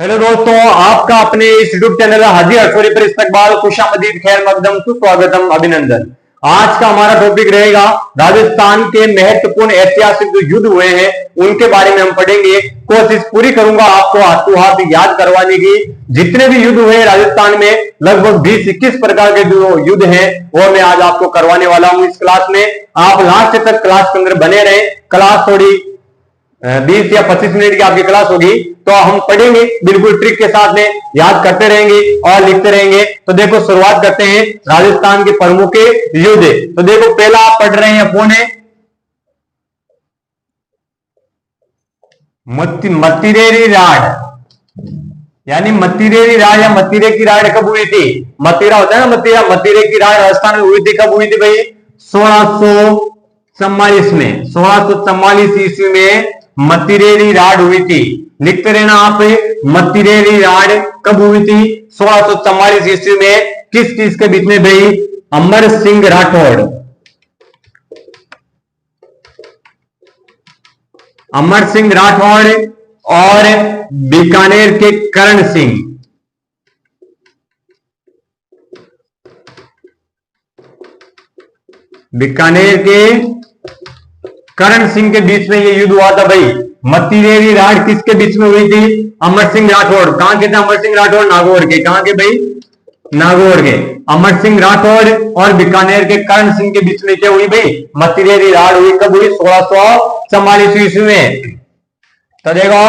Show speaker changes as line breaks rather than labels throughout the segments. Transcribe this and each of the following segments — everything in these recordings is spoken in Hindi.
हेलो दोस्तों, आपका अपने इस यूट्यूब चैनल हाजी हरसोरी पर इस्तकबाल, खुशामदीद, खैर मकदम, सुस्वागतम, अभिनंदन। आज का हमारा टॉपिक रहेगा राजस्थान के महत्वपूर्ण ऐतिहासिक जो युद्ध हुए हैं उनके बारे में हम पढ़ेंगे। कोशिश पूरी करूंगा आपको हाथों हाथ याद करवाने की। जितने भी युद्ध हुए राजस्थान में लगभग 20-21 प्रकार के जो युद्ध हैं वो मैं आज आपको करवाने वाला हूं इस क्लास में। आप लास्ट तक क्लास के अंदर बने रहे। क्लास थोड़ी 20 या 25 मिनट की आपकी क्लास होगी, तो हम पढ़ेंगे बिल्कुल ट्रिक के साथ में, याद करते रहेंगे और लिखते रहेंगे। तो देखो शुरुआत करते हैं राजस्थान के प्रमुख युद्ध। तो देखो पहला आप पढ़ रहे हैं कौन है? मतिरेरी राड, यानी मतिरेरी राड या मतिरे की राड कब हुई थी? मतिरा होता है ना, मतिरा, मतिरे की राड राजस्थान में हुई थी। कब हुई थी भाई? 1644 में, 1644 ईस्वी में मतिरेरी राड हुई थी। लिखते रहना आप, मतिरेरी राड कब हुई थी? 1644 ईस्वी में। किस किस के बीच में भाई? अमर सिंह राठौड़, अमर सिंह राठौड़ और बीकानेर के करण सिंह। बीकानेर के करण सिंह के बीच में ये युद्ध हुआ था भाई। मतिरेरी राड किसके बीच में हुई थी? अमर सिंह राठौड़। कहां के थे अमर सिंह राठौड़? नागौर के। कहां के भाई? नागौर के। अमर सिंह राठौड़ और बीकानेर के करण सिंह के बीच में क्या हुई भाई? मतिरेरी राड हुई। कब हुई? 1644 ईस्वी में। तो देखो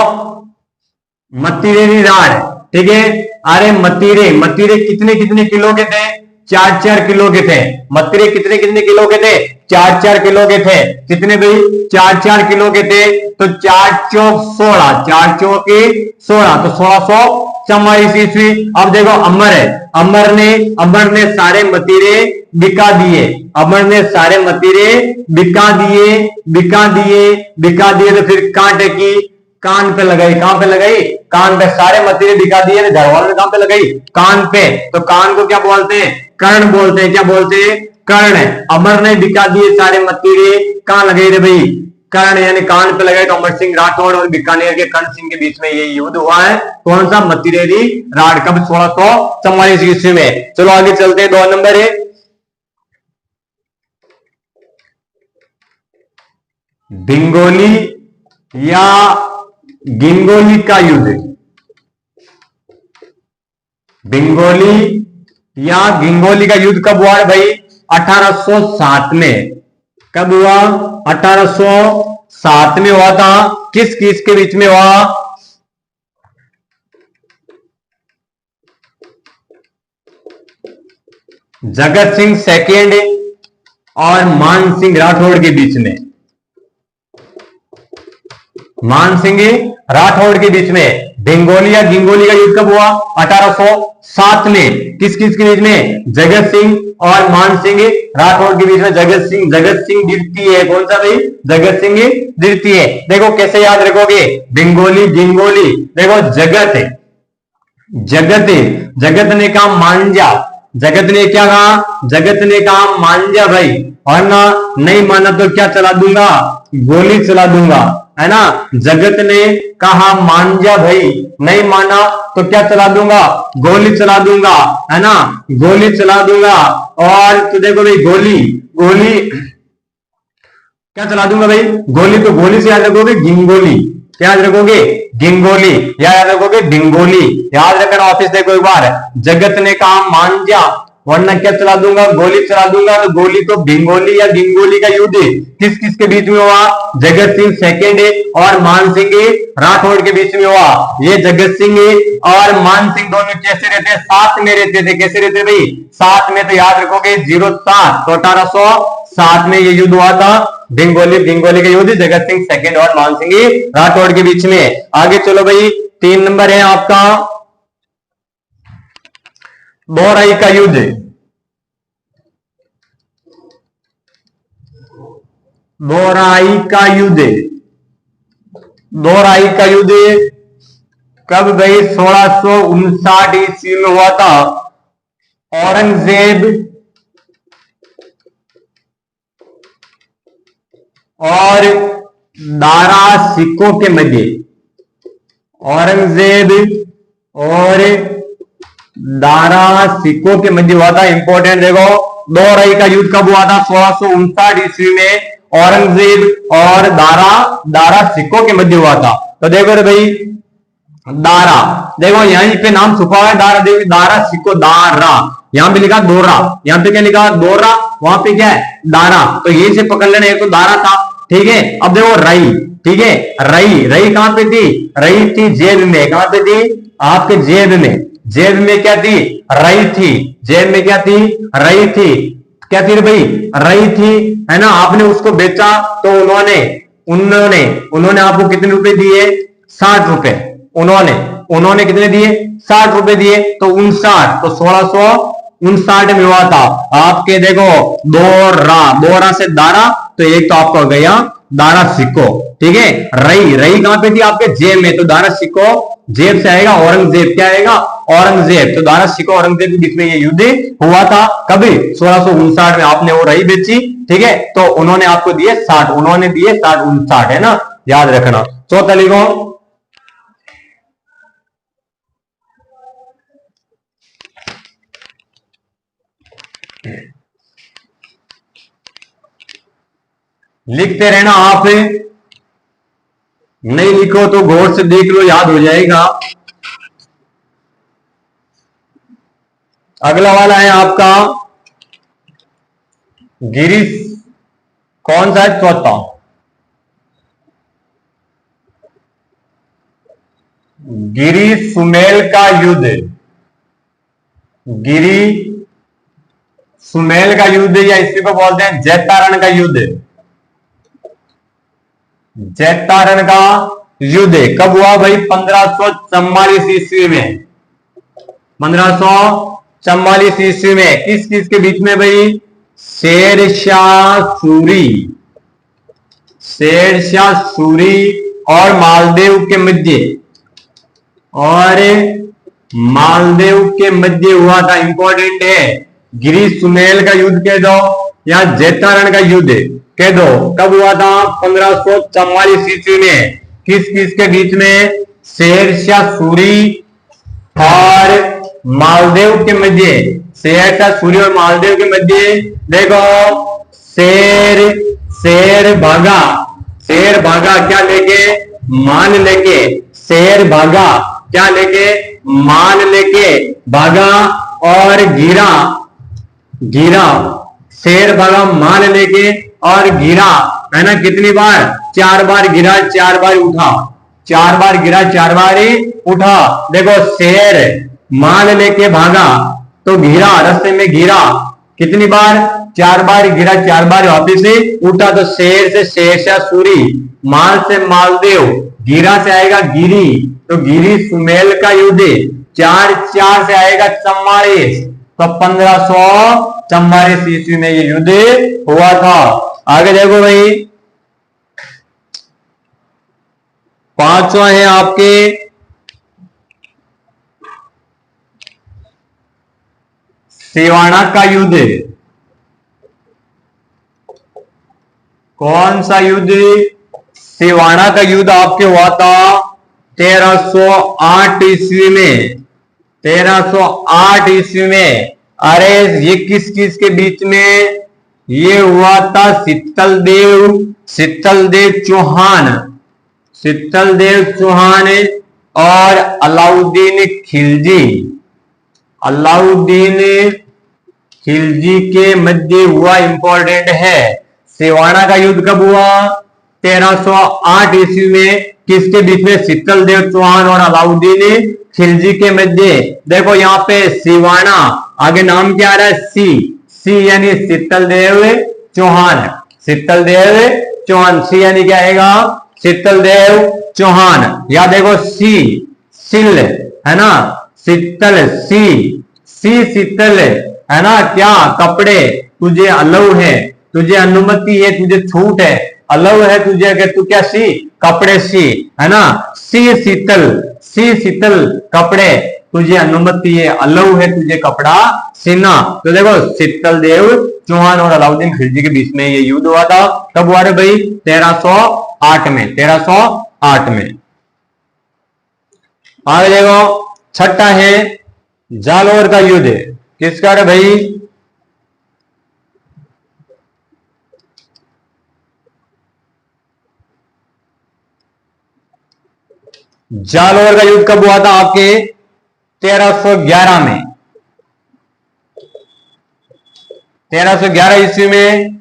मतिरेरी राड, ठीक है। अरे मतिरे, मतिरे कितने कितने किलो के थे? 4-4 किलो के थे। मतिरे कितने कितने किलो के थे? 4-4 किलो के थे। कितने भाई? 4-4 किलो के थे। तो 4 चौक 16, 4 चौक 16, तो 1644 ईस्वी। अब देखो अमर है, अमर ने सारे मतिरे बिका दिए। अमर ने सारे मतिरे बिका दिए, बिका दिए, बिका दिए। तो फिर कांटे की कान पे लगाई। कहां पे लगाई? कान पे। सारे मतीरे दिखा दिए, घर वालों ने कहां पे लगाई? कान पे। तो कान को क्या बोलते हैं? कर्ण बोलते हैं। क्या बोलते हैं? कर्ण। अमर ने दिखा दिए सारे मतीरे, कहां लगे रे भाई? कर्ण, यानी कान पे लगाए। तो अमर सिंह राठौड़ और बीकानेर के कर्ण सिंह के बीच में ये युद्ध हुआ है। कौन सा? मतिरेरी राड। कब? 1644 ईस्वी में। चलो आगे चलते हैं। 2 नंबर है भिंगोली या गिंगोली का युद्ध। भिंगोली या गिंगोली का युद्ध कब हुआ है भाई? 1807 में। कब हुआ? 1807 में हुआ था। किस किस के बीच में हुआ? जगत सिंह सेकेंड और मान सिंह राठौड़ के बीच में। मान सिंह राठौड़ के बीच में भिंगोली या गिंगोली का युद्ध कब हुआ? 1807 में। किस किस के बीच में? जगत सिंह और मान सिंह राठौड़ के बीच में। जगत सिंह द्वितीय है। कौन सा भाई? जगत सिंह द्वितीय। देखो कैसे याद रखोगे भिंगोली गिंगोली? देखो जगत, जगत, जगत ने कहा मांझा। जगत ने क्या कहा? जगत ने कहा मांझा भाई, और ना नहीं माना तो क्या चला दूंगा? गोली चला दूंगा, है ना। जगत ने कहा मांझा भाई, नहीं माना तो क्या चला दूंगा? गोली चला दूंगा, है ना। गोली चला दूंगा। और तो देखो भाई गोली, गोली क्या चला दूंगा भाई? गोली। तो गोली से याद रखोगे गिंगोली। क्या याद रखोगे? गिंगोली। याद रखोगे भिंगोली। याद रखना ऑफिस देखो एक बार। जगत ने कहा मांझा, वरना क्या चला दूंगा? गोली चला दूंगा। तो गोली तो भिंगोली या गिंगोली का युद्ध किस किस के बीच में हुआ? जगत सिंह सेकेंड और मान सिंह राठौड़ के बीच में हुआ। ये जगत सिंह और मान सिंह दोनों कैसे रहते? साथ में रहते थे। कैसे रहते भाई? साथ में। तो याद रखोगे 07। तो 1807 में ये युद्ध हुआ था, भिंगोली का युद्ध, जगत सिंह सेकेंड और मान सिंह राठौड़ के बीच में। आगे चलो भाई। 3 नंबर है आपका बोराई का युद्ध। बोराई का युद्ध, बोराई का युद्ध कब भाई? 1659 ईस्वी में हुआ था। औरंगजेब और दारा सिखों के मध्य, औरंगजेब और दारा सिक्कों के मध्य हुआ था। इंपॉर्टेंट देखो, दोहराई का युद्ध कब हुआ था? 1659 ईस्वी में औरंगजेब और दारा सिक्कों के मध्य हुआ था। तो देखो रे भाई, दारा, देखो यहीं पे नाम छुपा हुआ है दारा, देखो दारा सिक्को, दारा, यहां पे लिखा दोरा, यहां पे क्या लिखा? दोरा, वहां पे क्या है? दारा। तो यही से पकड़ लेना, एक तो दारा था, ठीक है। अब देखो रई, ठीक है, रई, रई कहां पे थी? रई थी जेब में। कहां पे थी? आपके जेब में। जेब में क्या थी? रई थी। जेब में क्या थी? रई थी। क्या थी भाई? रई थी, है ना। आपने उसको बेचा तो उन्होंने उन्होंने उन्होंने आपको कितने रुपए दिए? 60 रुपए। उन्होंने कितने दिए? 60 रुपए दिए। तो 59, तो 1659 में हुआ था। आपके देखो, दोरा से दारा, तो एक तो आपका हो गया दारा सिक्को, ठीक है। रई, रई कहां पे थी? आपके जेब में। तो दारा सिक्को जेब से आएगा, औरंगजेब क्या आएगा? औरंगजेब। तो दारा सिक्को औरंगजेब के बीच में ये युद्ध हुआ था। कभी? 1659 में आपने वो रई बेची, ठीक है, तो उन्होंने आपको दिए 60, उन्होंने दिए 60, 59, है ना, याद रखना। चौथा लिखो, लिखते रहना आप, नहीं लिखो तो गौर से देख लो, याद हो जाएगा। अगला वाला है आपका गिरीश, कौन सा है? चौथा, गिरी सुमेल का युद्ध। गिरी सुमेल का युद्ध, या इसी को बोलते हैं जैतारण का युद्ध। जैतारण का युद्ध कब हुआ भाई? 1544 ईस्वी में। 1544 ईस्वी में किस किस के बीच में भाई? शेरशाह सूरी, शेरशाह सूरी और मालदेव के मध्य, और मालदेव के मध्य हुआ था। इंपॉर्टेंट है, गिरी सुमेल का युद्ध कह दो या जैतारण का युद्ध कह दो। कब हुआ था? 1544 ईस्वी में। किस किस के बीच में? शेरशाह सूरी और मालदेव के मध्य। शेरशाह सूरी और मालदेव के मध्य देखो, शेर भागा, शेर भागा क्या लेके? मान लेके। शेर भागा क्या लेके? मान लेके भागा और गिरा, गिरा, शेर भागा मान लेके और गिरा, है ना। कितनी बार? 4 बार गिरा, 4 बार उठा, 4 बार गिरा, 4 बार ही उठा। देखो, शेर मान लेके भागा तो गिरा, रास्ते में गिरा, कितनी बार? 4 बार गिरा, 4 बार वापिस से उठा। तो शेर से शेरशाह सूरी, माल से मालदेव, गिरा से आएगा गिरी, तो गिरी सुमेल का युद्ध। 4 से आएगा 44, तो 1544 ईस्वी में ये युद्ध हुआ था। आगे देखो भाई, पांचवा है आपके सिवाना का युद्ध। कौन सा युद्ध? सिवाना का युद्ध आपके हुआ था 1308 ईस्वी में। 1308 ईस्वी में। अरे ये किस किस के बीच में? ये हुआ था शीतलदेव चौहान, शीतलदेव चौहान और अलाउद्दीन खिलजी, अलाउद्दीन खिलजी के मध्य हुआ। इंपॉर्टेंट है, सिवाना का युद्ध कब हुआ? 1308 ईस्वी में। किसके बीच में? शीतलदेव चौहान और अलाउद्दीन खिलजी के मध्य। देखो यहाँ पे सिवाना, आगे नाम क्या आ रहा है? सी यानी शीतलदेव चौहान, शीतलदेव चौहान, सी यानी क्या आएगा? शीतलदेव चौहान। या देखो सिल, है ना, शीतल, सी शीतल, है ना। क्या? कपड़े, तुझे अलाउ है, तुझे अनुमति है, तुझे छूट है, अलाउ है तुझे, अगर तू क्या सी? कपड़े सी, है ना। सी शीतल कपड़े, तुझे अनुमति है, अलाउ है तुझे कपड़ा सीना। तो देखो, शीतलदेव चौहान और अलाउद्दीन खिलजी के बीच में ये युद्ध हुआ था। कब हुआ रे भाई? 1308 में, 1308 में। आगे देखो, छठा है जालोर का युद्ध, किसका है भाई? जालोर का युद्ध कब हुआ था आपके? 1311 में। 1311 ईस्वी में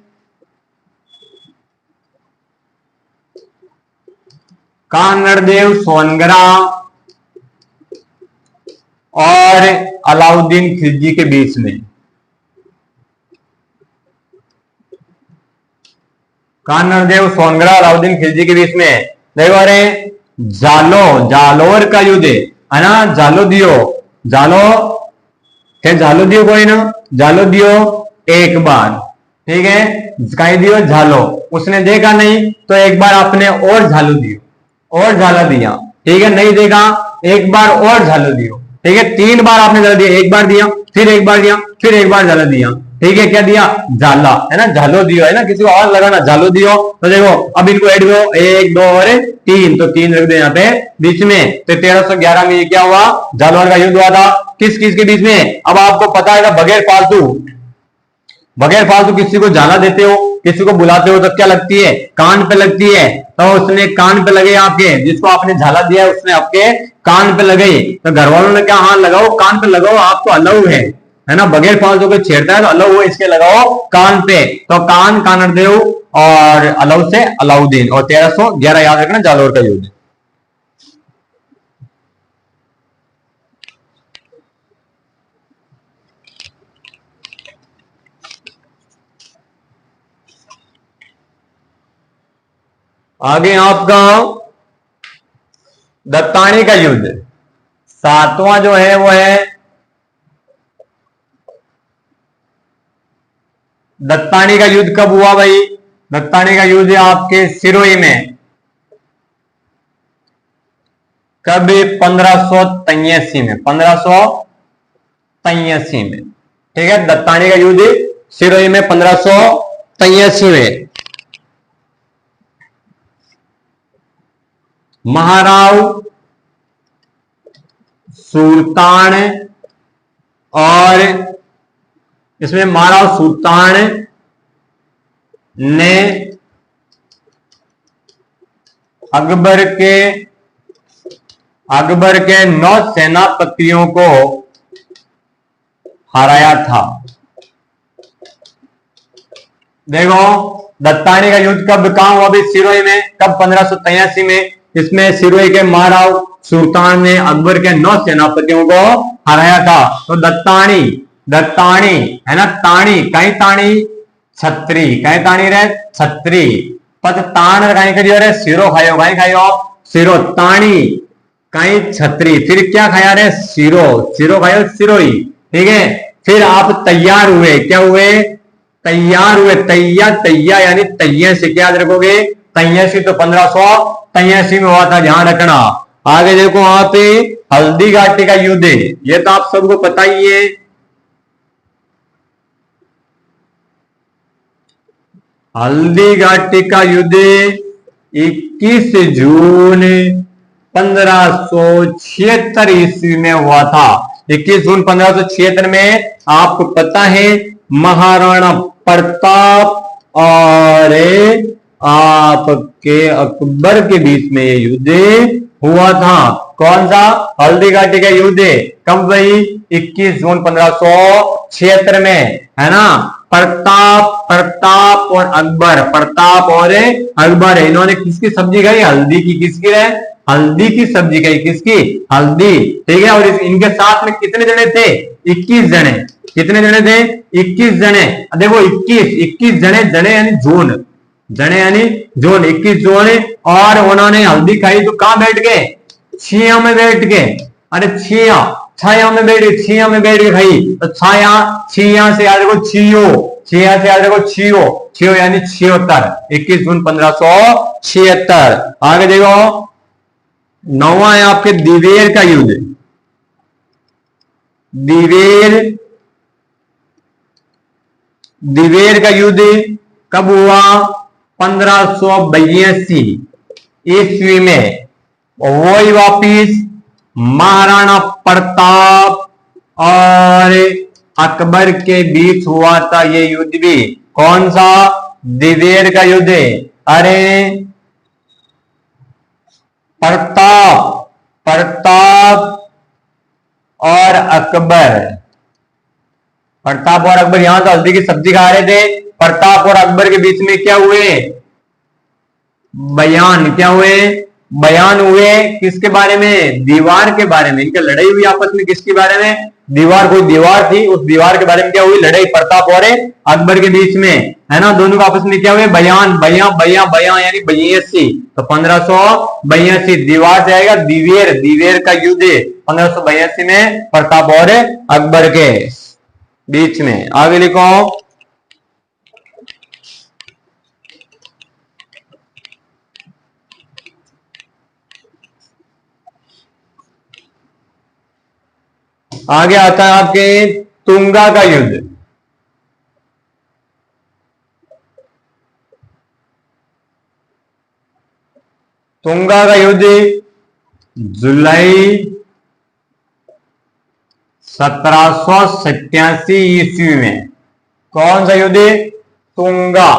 कानड़देव सोनगरा और अलाउद्दीन खिलजी के बीच में, कानड़देव सोनगरा अलाउद्दीन खिलजी के बीच में देखो रे जालोर का युद्ध है ना। जालो दियो कोई ना, जालो दियो एक बार, ठीक है, कहीं दियो झालो, उसने देखा नहीं तो एक बार आपने और झालो दियो, और झाला दिया, ठीक है, नहीं देखा एक बार और झालो दियो, ठीक है, 3 बार आपने झाला दिया, एक बार दिया, फिर एक बार दिया, फिर एक बार झाला दिया, ठीक है, क्या दिया? झाला, है ना, झालो दियो, है ना, किसी को और लगाना, झालो दियो। तो देखो अब इनको ऐड करो, 1 2 और 3, तो 3 रख दो यहाँ पे बीच में। तो 1311 में ये क्या हुआ? जालोर का युद्ध हुआ था। किस किस के बीच में? अब आपको पता है बगैर फालतू किसी को जाला देते हो, किसी को बुलाते हो तो क्या लगती है? कान पे लगती है। तो उसने कान पे लगे आपके, जिसको आपने झाला दिया उसने आपके कान पे लगे, तो घर वालों ने क्या? हाँ लगाओ, कान पे लगाओ, आप तो अलाउ है ना, बगैर फालतू को छेड़ता है तो अलाउ है, इसके लगाओ कान पे। तो कानड़देव और अलाउ से अलाउद्दीन, और 1311 याद रखना जालोर का युद्ध। आगे आपका दत्तानी का युद्ध, 7वां जो है वो है दत्तानी का युद्ध। कब हुआ भाई? दत्तानी का युद्ध आपके सिरोही में, कब? 1583 में, 1583 में, ठीक है, दत्तानी का युद्ध सिरोही में 1583 में। महाराव सुल्तान, और इसमें महाराव सुल्तान ने अकबर के 9 सेनापतियों को हराया था। देखो दत्तानी का युद्ध कब कहां हुआ? सिरोही में। कब? 1583 में। इसमें सिरोही के महाराव सुल्तान ने अकबर के 9 सेनापतियों को हराया था। तो दत्तानी है ना, ताणी, कहीं ताणी छत्री, कहीं ताणी रे छत्री, पत ताण कहीं करियो रे सिरो खायो, कहीं खायो सिरो, ताणी कहीं छत्री, फिर क्या खाया रे? सिरो खायो सिरोही, ठीक है। फिर आप तैयार हुए, क्या हुए? तैयार हुए, तैया यानी तैया से क्या याद रखोगे? तैयासी, तो 1583 में हुआ था, ध्यान रखना। आगे देखो वहां पे हल्दी घाटी का युद्ध, ये तो आप सबको पता ही है। हल्दी घाटी का युद्ध 21 जून 1576 ईस्वी में हुआ था। 21 जून 1576 में आपको पता है महाराणा प्रताप और आपके अकबर के बीच में ये युद्ध हुआ था। कौन सा? हल्दी घाटी का युद्ध। कब भाई? 21 जून 1576 में, है ना। प्रताप और अकबर, इन्होंने किसकी सब्जी खाई? हल्दी की। किसकी है? हल्दी की सब्जी खाई। किसकी? हल्दी, ठीक है। और इनके साथ में कितने जने थे? 21 जने। कितने जने थे? 21 जने। देखो 21 जने यानी जून, जने यानी जून, 21 जून। और उन्होंने हल्दी खाई तो कहां बैठ गए? छिया में बैठ गए। अरे छाया में बैठ के खाई तो छिया से याद रखो छियो यानी 76। 21 जून 1576। आगे देखो 9वां है आपके दिवेर का युद्ध। दिवेर का युद्ध कब हुआ? 1582 ईस्वी में। वही वापिस महाराणा प्रताप और अकबर के बीच हुआ था ये युद्ध भी। कौन सा? दिवेर का युद्ध है। अरे प्रताप और अकबर, प्रताप और अकबर यहां तो हल्दी की सब्जी खा रहे थे। प्रताप और अकबर के बीच में क्या हुए? बयान। क्या हुए? बयान हुए। किसके बारे में? दीवार के बारे में। इनकी लड़ाई हुई आपस में। किसके बारे में? दीवार। कोई दीवार थी, उस दीवार के बारे में क्या हुई? लड़ाई प्रताप और अकबर के बीच में, है ना। दोनों का आपस में क्या हुए? बयान। बयान यानी 82। तो 1582 दीवार से आएगा दिवेर। दिवेर का युद्ध 1582 में प्रताप और अकबर के बीच में। आगे लिखो। आगे आता है आपके तुंगा का युद्ध। तुंगा का युद्ध जुलाई 1787 ईस्वी में। कौन सा युद्ध? तुंगा।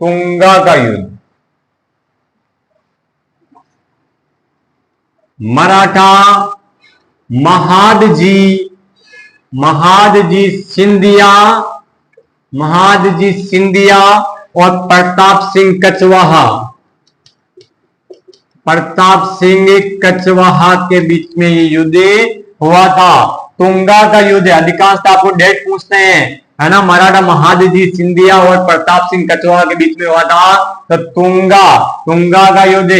तुंगा का युद्ध। मराठा महादजी सिंधिया और प्रताप सिंह कचवाहा के बीच में ये युद्ध हुआ था। तुंगा का युद्ध। अधिकांश आपको डेट पूछते हैं, है ना। मराठा महादजी सिंधिया और प्रताप सिंह कचवाहा के बीच में हुआ था। तो तुंगा का युद्ध।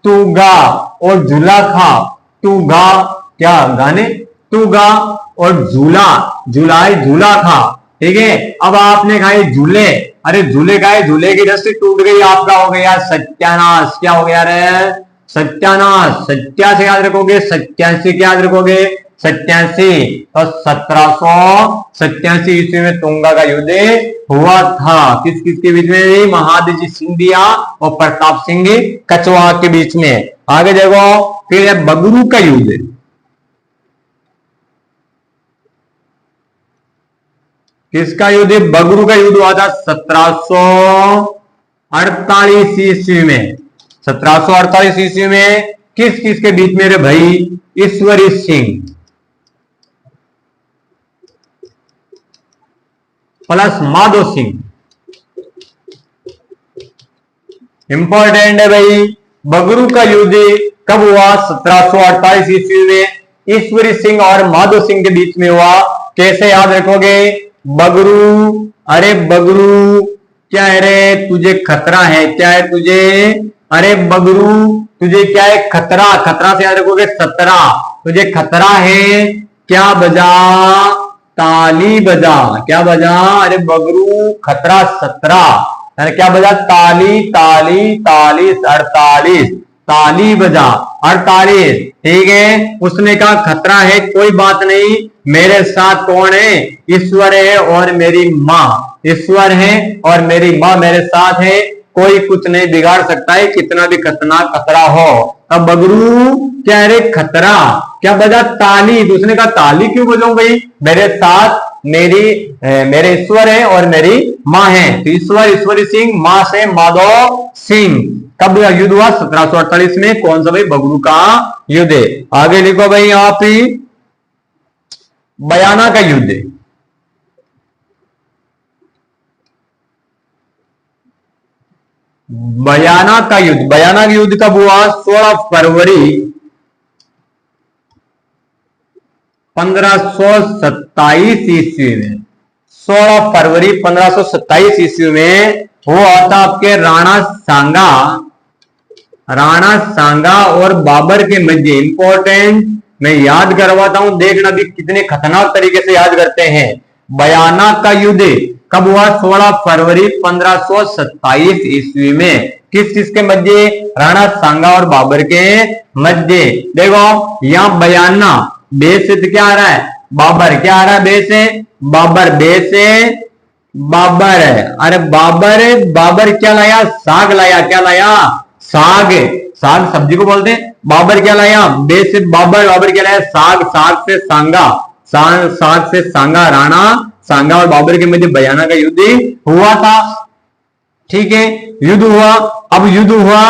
तुगा और झूलाखा। तुगा क्या गाने? तुगा और झूला खा। ठीक है। अब आपने खाए झूले। अरे झूले खाए, झूले की रस्सी टूट गई, आपका हो गया सत्यानाश। क्या हो गया रे? सत्यानाश। 87 याद रखोगे, 87 क्या याद रखोगे? 87। तो 1787 ईस्वी में तुंगा का युद्ध हुआ था। किस किस के बीच में? महादजी सिंधिया और प्रताप सिंह कचवाहा के बीच में। आगे देखो, फिर है बगरू का युद्ध। किसका युद्ध? बगरू का युद्ध हुआ था 1748 ईस्वी में। 1748 ईस्वी में किस किस के बीच में? रे भाई, ईश्वरी सिंह प्लस माधो सिंह। इंपॉर्टेंट है भाई। बगरू का युद्ध कब हुआ? 1748 ईस्वी में ईश्वरी सिंह और माधो सिंह के बीच में हुआ। कैसे याद रखोगे? बगरू। अरे बगरू क्या है रे? तुझे खतरा है। क्या है तुझे? अरे बगरू तुझे क्या है? खतरा। खतरा से याद रखोगे 17। तुझे खतरा है। क्या बजा? ताली बजा। क्या बजा? अरे बगरू खतरा 17। क्या बजा? ताली 48। ताली बजा 48। ठीक है। उसने कहा खतरा है, कोई बात नहीं, मेरे साथ कौन है? ईश्वर है और मेरी माँ। ईश्वर है और मेरी माँ मेरे साथ है, कोई कुछ नहीं बिगाड़ सकता है, कितना भी खतरनाक खतरा हो। अब बगरू क्या है? खतरा। क्या बजा? ताली। दूसरे का ताली क्यों बजाऊं भाई? मेरे साथ मेरे ईश्वर है और मेरी माँ है। तो ईश्वरी सिंह, माँ से माधव सिंह। कब युद्ध हुआ? 1748 में। कौन सा भाई? बगरू का युद्ध। आगे लिखो भाई आप ही, बयाना का युद्ध। बयाना का युद्ध कब हुआ? 16 फरवरी 1527 ईस्वी में। 16 फरवरी 1527 ईस्वी में हुआ था आपके राणा सांगा और बाबर के मध्य। इंपॉर्टेंट, मैं याद करवाता हूं, देखना भी कितने खतरनाक तरीके से याद करते हैं। बयाना का युद्ध कब हुआ? 16 फरवरी 1527 ईस्वी में। किस किस के मध्य? राणा सांगा और बाबर के मध्य। देखो यहां बयाना बे से क्या आ रहा है? बाबर। क्या आ रहा है? बे से बाबर। बे से बाबर है। अरे बाबर क्या लाया? साग लाया। क्या लाया? साग, साग सब्जी को बोलते हैं। बाबर क्या लाया, बे से बाबर, बाबर क्या लाया, साग, साग से सांगा, साग, साग से सांगा, राणा सांगा और बाबर के मध्य बयाना का युद्ध हुआ था। ठीक है, युद्ध हुआ। अब युद्ध हुआ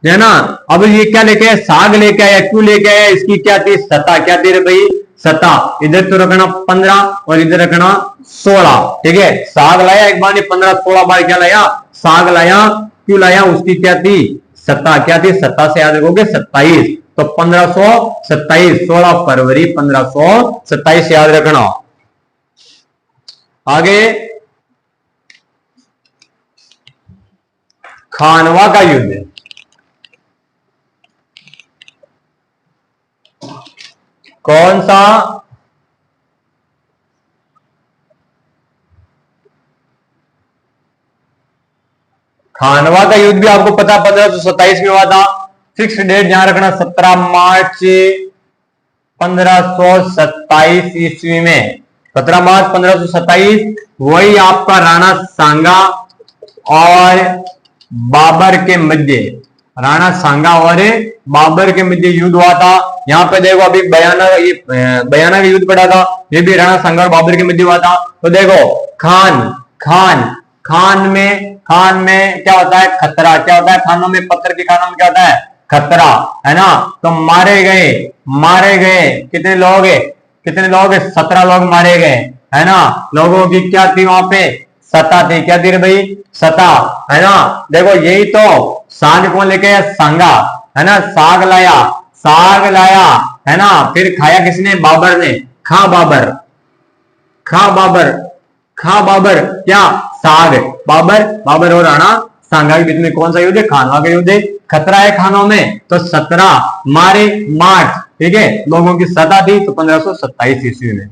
है ना, अब ये क्या लेके आया, साग लेके आया। क्यों लेके आया, इसकी क्या थी, सता क्या थी रे भाई, सता। इधर तो रखना 15 और इधर रखना 16। ठीक है, साग लाया एक बार नहीं, 15-16 बार क्या लाया, साग लाया। क्यों लाया, उसकी क्या थी, सत्ता क्या थी, सत्ता से याद रखोगे 27। तो 1527, 16 फरवरी 1527 याद रखना। आगे खानवा का युद्ध, कौन सा, खानवा का युद्ध भी आपको पता 1527 में हुआ था। फिक्स डेट ध्यान रखना 17 मार्च 1527 ईस्वी में, 17 मार्च 1527। वही आपका राणा सांगा और बाबर के मध्य, राणा सांगा और बाबर के मध्य युद्ध हुआ था। यहाँ पे देखो अभी बयाना, ये बयाना का युद्ध पड़ा था, ये भी राणा सांगा और बाबर के मध्य हुआ था। तो देखो खान, खान, खान में क्या होता है, खतरा। क्या होता है खानों में, पत्थर के खानों में क्या होता है, खतरा, है ना। तो मारे गए, मारे गए कितने लोग है, कितने लोग है, 17 लोग मारे गए, है ना। लोगों की क्या थी वहां पे, सता थी। क्या थी रे भाई, सता, है ना। देखो यही तो साग कौन लेके आया, सांगा, है ना। साग लाया, साग लाया, है ना। फिर खाया किसने, बाबर ने। खा बाबर, खा बाबर, खा बाबर, क्या, साग। बाबर, बाबर और राणा सांगा के बीच में कौन सा युद्ध है, खानवा का युद्ध है। खतरा है खानों में, तो 17 मारे, मार्च, ठीक है। लोगों की सता थी, तो 1527 ईस्वी में।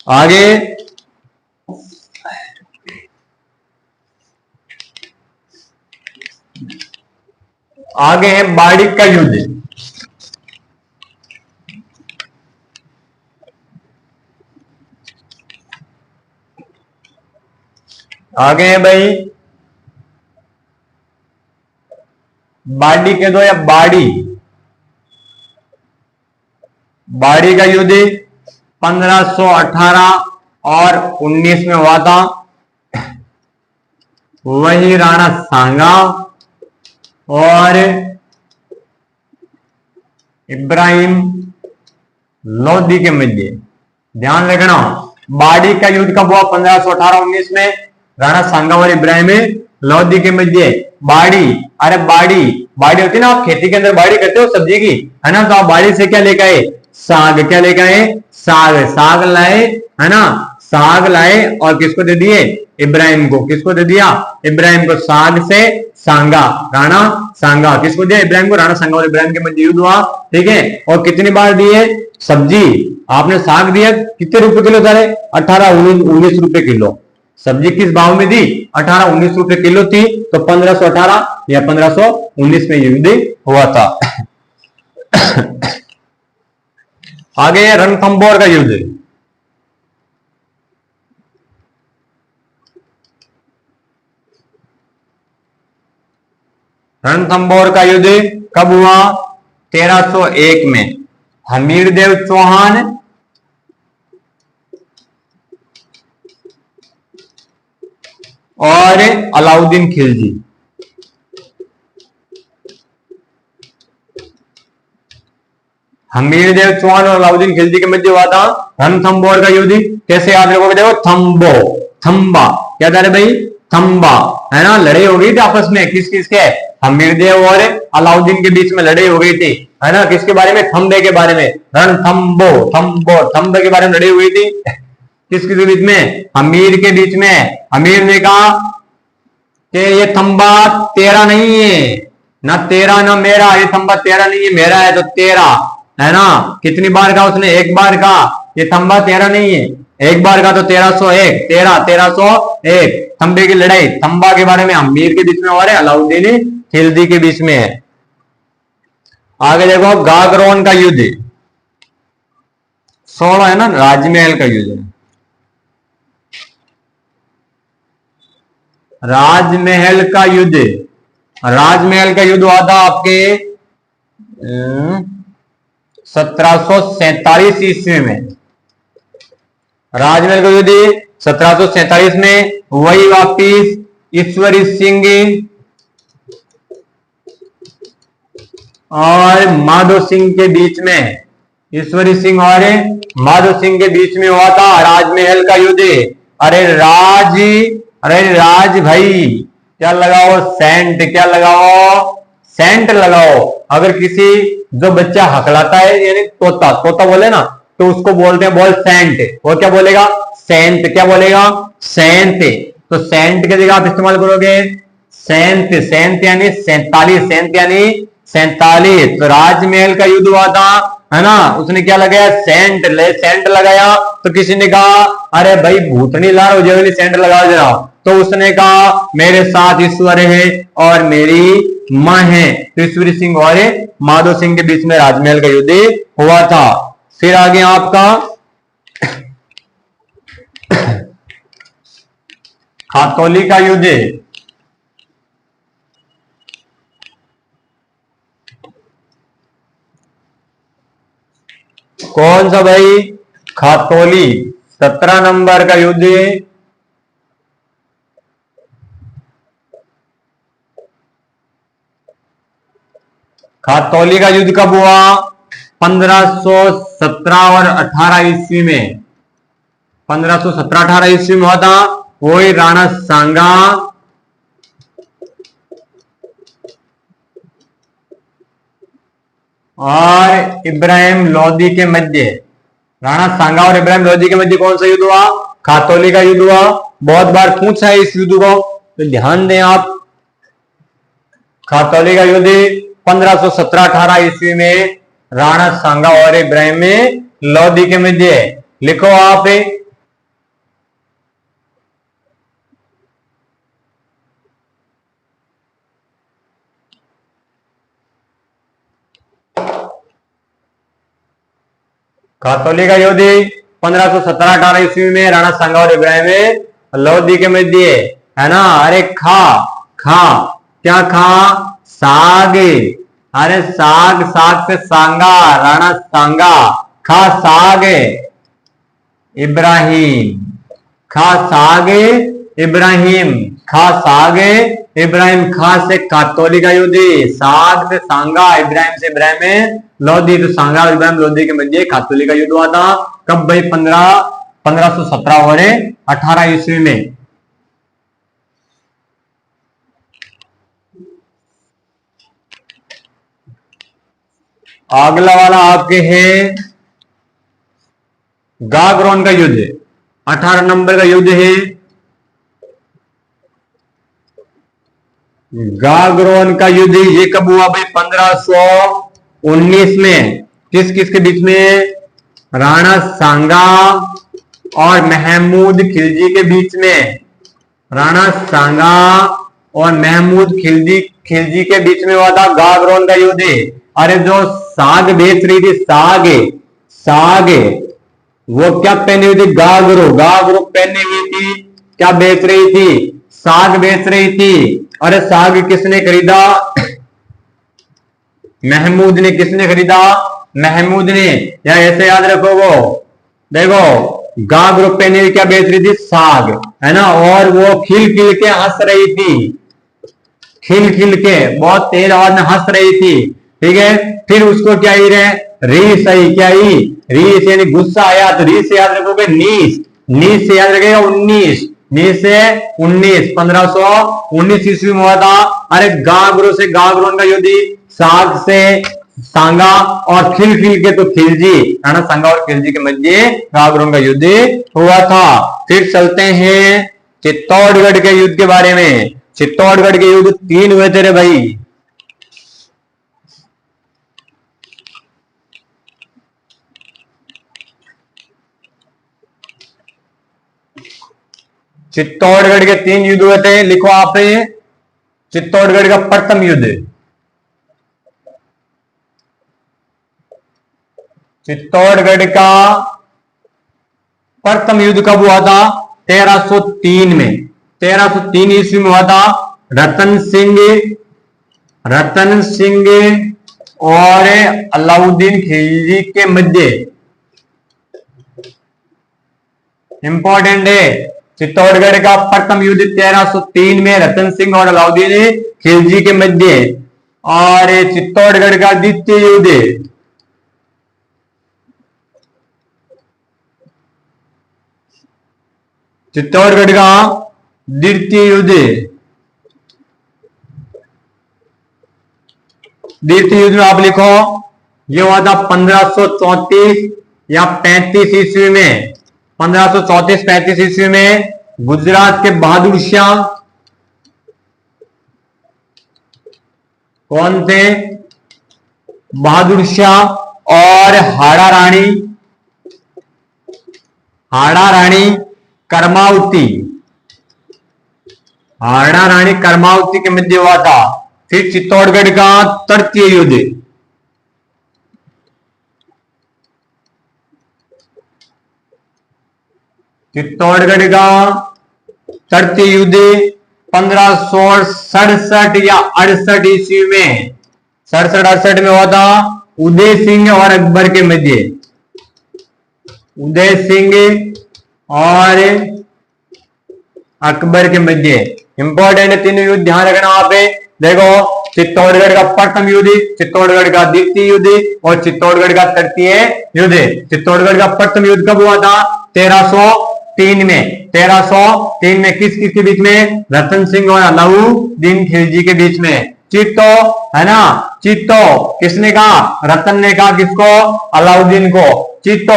आगे आगे है बाड़िक का युद्ध। आगे है भाई बाड़ी कह दो या बाड़ी, बाड़ी का युद्ध 1518 और 19 में हुआ था। वही राणा सांगा और इब्राहिम लोधी के मध्य। ध्यान रखना, बाड़ी का युद्ध कब हुआ, 1518-19 में, राणा सांगा और इब्राहिम लोधी के मध्य। बाड़ी, अरे बाड़ी, बाड़ी होती है ना, आप खेती के अंदर बाड़ी करते हो सब्जी की, है ना। तो आप बाड़ी से क्या लेकर आए, साग। क्या लेकर आए, साग, साग लाए, है ना। साग लाए और किसको दे दिए, इब्राहिम को। किसको दे दिया, इब्राहिम को। साग से सांगा, राणा सांगा, किसको दिया, इब्राहिम को। राणा सांगा और इब्राहिम के मध्य युद्ध हुआ, ठीक है। और कितनी बार दिए, सब्जी आपने साग दिया कितने रुपए किलो था, 18-19 रुपए किलो। सब्जी किस भाव में दी, 18-19 रुपए किलो थी। तो 1518 या 1519 में युद्ध हुआ था। आगे रणथंभौर का युद्ध। रणथंभौर का युद्ध कब हुआ, 1301 में। हमीरदेव चौहान और अलाउद्दीन खिलजी। हमीरदेव चौहान और अलाउद्दीन खिलजी के मध्य हुआ था रणथंभौर का युद्ध। कैसे याद रखोगे, देखो थम्बो, थम्बा, क्या था रे भाई, थम्बा, है ना। लड़ाई हो गई थी आपस में, किस किस के, हमीरदेव और अलाउद्दीन के बीच में लड़ाई हो गई थी, है ना। किसके बारे में, थम्बे के बारे में। रणथंबो, थम्बो, थम्बे के बारे में लड़ाई हुई थी। किसके बीच में, अमीर के बीच में। अमीर ने कहा कि ये थम्बा तेरा नहीं है, ना तेरा ना मेरा, ये थम्बा तेरा नहीं है, मेरा है, तो तेरा, है ना। कितनी बार कहा उसने, एक बार कहा ये थम्बा तेरा नहीं है, एक बार कहा तो 1301, 1301। थम्बे की लड़ाई, थम्बा के बारे में अमीर के बीच में हो रहा है, अलाउद्दीन खिलजी के बीच में है। आगे देखो गागरोन का युद्ध, 16 है ना, राजमहल का युद्ध है। राजमहल का युद्ध, राजमहल का युद्ध हुआ था आपके 1747 ईस्वी में। राजमहल का युद्ध 1747 में, वही वापिस ईश्वरी सिंह और माधो सिंह के बीच में, ईश्वरी सिंह और माधो सिंह के बीच में हुआ था राजमहल का युद्ध। अरे राज भाई, क्या लगाओ सेंट, क्या लगाओ सेंट लगाओ। अगर किसी जो बच्चा हकलाता है यानी तोता, तोता बोले ना तो उसको बोलते हैं बोल सेंट, वो क्या बोलेगा सेंट, क्या बोलेगा सेंट। तो सेंट की जगह आप इस्तेमाल करोगे सेंट, सेंट यानी 47, सेंट यानी 47। तो राजमहल का युद्ध हुआ था, है ना, उसने क्या लगाया सेंट, सेंट लगाया। तो किसी ने कहा अरे भाई भूतनी ला रहा हो सेंट लगाओ जरा, तो उसने कहा मेरे साथ ईश्वर है और मेरी मां है। तो ईश्वरी सिंह और माधो सिंह के बीच में राजमहल का युद्ध हुआ था। फिर आगे आपका खातौली का युद्ध, कौन सा भाई खातौली, 17 नंबर का युद्ध। खातौली का युद्ध कब हुआ 1517 और 18 ईस्वी में, 1517-18 ईस्वी में हुआ था। वही राणा सांगा और इब्राहिम लोदी के मध्य, राणा सांगा और इब्राहिम लोदी के मध्य कौन सा युद्ध हुआ खातौली का युद्ध हुआ। बहुत बार पूछा है इस युद्ध को, तो ध्यान दें आप। खातौली का युद्ध 1517-18 ईस्वी में राणा सांगा और इब्राहिम लोदी के मध्य। लिखो आप खातौली का युद्ध 1517-18 ईस्वी में राणा सांगा और इब्राहिम लोदी के मध्य, है ना। अरे खा खा, क्या खा साग, अरे साग, साग से सांगा, राणा सांगा खा साग इब्राहिम, खा साग इब्राहिम, खा साग इब्राहिम, खा से खातौली का युद्ध, साग से सांगा, इब्राहिम से इब्राहिम लोदी। तो सांगा और इब्राहिम लोदी के मध्य खातौली का युद्ध हुआ था। कब भाई 1517 और 18 ईस्वी में। अगला वाला आपके है गागरोन का युद्ध, 18 नंबर का युद्ध है गागरोन का युद्ध। ये कब हुआ भाई 1519 में। किस किस के बीच में, राणा सांगा और महमूद खिलजी के बीच में, राणा सांगा और महमूद खिलजी के बीच में हुआ था गागरोन का युद्ध। अरे जो साग बेच रही थी, साग साग, वो क्या पहनी हुई थी गागरो, गागरो पहनी हुई थी, क्या बेच रही थी साग बेच रही थी। अरे साग किसने खरीदा महमूद ने, किसने खरीदा महमूद ने। या ऐसे याद रखो, वो देखो गागरो पहनी हुई क्या बेच रही थी साग, है ना, और वो खिल खिल के हंस रही थी, खिल खिल के बहुत तेज आवाज में हंस रही थी, ठीक है। फिर उसको क्या ही रहे रीस आई, क्या ही रीस यानी गुस्सा आया, तो रीस से याद रखोगे नीस, नीस से याद रखेगा 19, नीस से 19, 1519 ईस्वी में हुआ था। अरे गागरो से गागरोन का युद्ध, साग से सांगा और खिल खिल के तो खिलजी, है ना, सांगा और खिलजी के मध्य गागरोन का युद्ध हुआ था। फिर चलते हैं चित्तौड़गढ़ के युद्ध के बारे में। चित्तौड़गढ़ के युद्ध 3 हुए थे रे भाई। चित्तौड़गढ़ के 3 युद्ध हुए थे, लिखो आप चित्तौड़गढ़ का प्रथम युद्ध, चित्तौड़गढ़ का प्रथम युद्ध कब हुआ था 1303 में, 1303 ईस्वी में हुआ था रतन सिंह और अलाउद्दीन खिलजी के मध्य। इंपॉर्टेंट है, चित्तौड़गढ़ का प्रथम युद्ध 1303 में रतन सिंह और अलाउद्दीन खिलजी के मध्य, और चित्तौड़गढ़ का द्वितीय युद्ध चित्तौड़गढ़ का द्वितीय युद्ध में आप लिखो, ये हुआ था 1534 या 35 ईस्वी में। 1534-35 ईस्वी में गुजरात के बहादुर शाह, कौन थे? बहादुर शाह और हाड़ा रानी कर्मावती के मध्य हुआ था। फिर चित्तौड़गढ़ का तृतीय युद्ध, चित्तौड़गढ़ का तृतीय युद्ध 1567 या 68 ईस्वी में, 67-68 में हुआ था उदय सिंह और अकबर के मध्य। उदय सिंह और अकबर के मध्य। इंपॉर्टेंट है तीनों युद्ध, ध्यान रखना वहां पे। देखो, चित्तौड़गढ़ का प्रथम युद्ध, चित्तौड़गढ़ का द्वितीय युद्ध और चित्तौड़गढ़ का तृतीय युद्ध। चित्तौड़गढ़ का प्रथम युद्ध कब हुआ था? 1303 में। 1303 में किस किस के बीच में? रतन सिंह और अलाउद्दीन खिलजी के बीच में। चित्तो है ना, चित्तो किसने कहा? रतन ने कहा किसको? अलाउद्दीन को। चित्तो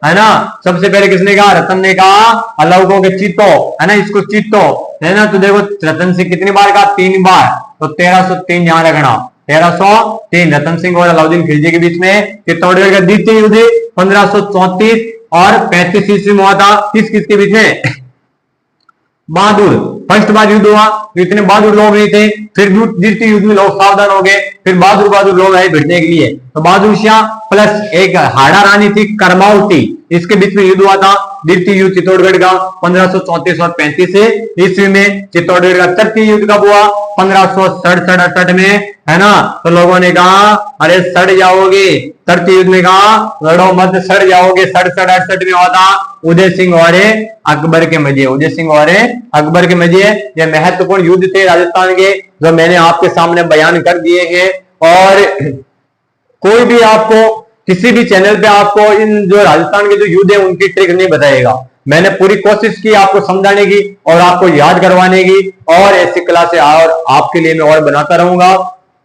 है ना, सबसे पहले किसने कहा? रतन ने कहा अलाउद्दीन को चित्तो है ना, इसको चित्तो है ना। तो देखो रतन सिंह कितनी बार कहा? 3 बार। तो 1303 ध्यान रखना, 1303 रतन सिंह और अलाउद्दीन खिलजी के बीच में। चित्तौड़गढ़ का द्वितीय युद्ध 1534 और 35 ईस्वी में हुआ था। किस किस के बीच में? बहादुर। फर्स्ट बार युद्ध हुआ तो इतने बहादुर लोग नहीं थे, फिर द्वितीय युद्ध में लोग सावधान हो गए, फिर बहादुर लोग आए भिड़ने के लिए। तो बहादुर शाह प्लस एक हाड़ा रानी थी कर्मावती, इसके बीच में युद्ध हुआ था। द्वितीय युद्ध चित्तौड़गढ़ का 1534 और 35 ईस्वी में। चित्तौड़गढ़ का तृतीय युद्ध कब हुआ? 1567-68 में, है ना। तो लोगों ने कहा अरे सड़ जाओगे, तृतीय युद्ध में कहा लड़ो मत सड़ जाओगे। 67-68 में हुआ था उदय सिंह और अकबर के मध्य। उदय सिंह और अकबर के मध्य ये महत्वपूर्ण युद्ध थे राजस्थान के, जो मैंने आपके सामने बयान कर दिए हैं। और कोई भी आपको किसी भी चैनल पे आपको इन जो राजस्थान के जो युद्ध है उनकी ट्रिक नहीं बताएगा। मैंने पूरी कोशिश की आपको समझाने की और आपको याद करवाने की, और ऐसी क्लासें और आपके लिए मैं और बनाता रहूंगा।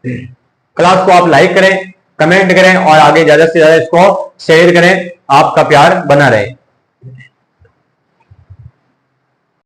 क्लास को आप लाइक करें, कमेंट करें और आगे ज्यादा से ज्यादा इसको शेयर करें। आपका प्यार बना रहे।